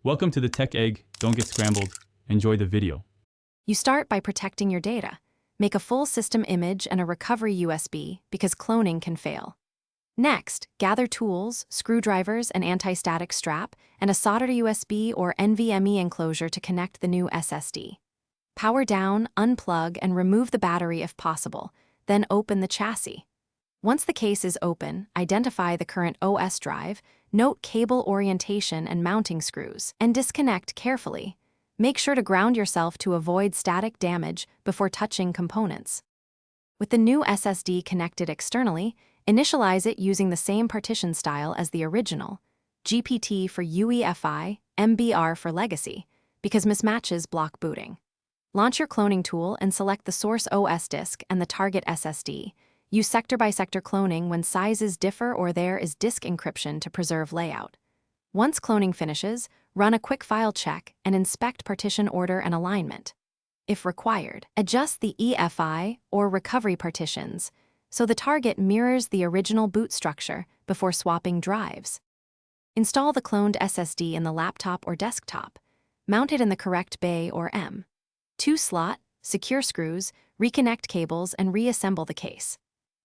Welcome to the Tech Egg. Don't get scrambled. Enjoy the video. You start by protecting your data. Make a full system image and a recovery USB because cloning can fail. Next, gather tools, screwdrivers, an anti-static strap, and a soldered USB or NVMe enclosure to connect the new SSD. Power down, unplug, and remove the battery if possible, then open the chassis. Once the case is open, identify the current OS drive, note cable orientation and mounting screws, and disconnect carefully. Make sure to ground yourself to avoid static damage before touching components. With the new SSD connected externally, initialize it using the same partition style as the original, GPT for UEFI, MBR for legacy, because mismatches block booting. Launch your cloning tool and select the source OS disk and the target SSD. Use sector-by-sector cloning when sizes differ or there is disk encryption to preserve layout. Once cloning finishes, run a quick file check and inspect partition order and alignment. If required, adjust the EFI or recovery partitions so the target mirrors the original boot structure before swapping drives. Install the cloned SSD in the laptop or desktop. Mount it in the correct bay or M2 slot, secure screws, reconnect cables, and reassemble the case.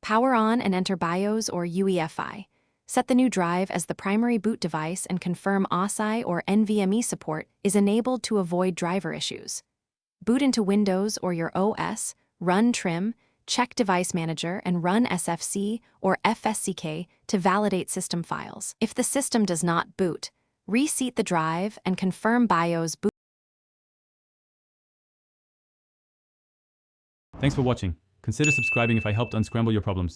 Power on and enter BIOS or UEFI. Set the new drive as the primary boot device and confirm OSI or NVMe support is enabled to avoid driver issues. Boot into Windows or your OS, run trim, check Device Manager, and run SFC or FSCK to validate system files. If the system does not boot, reseat the drive and confirm BIOS boot. Thanks for watching. Consider subscribing if I helped unscramble your problems.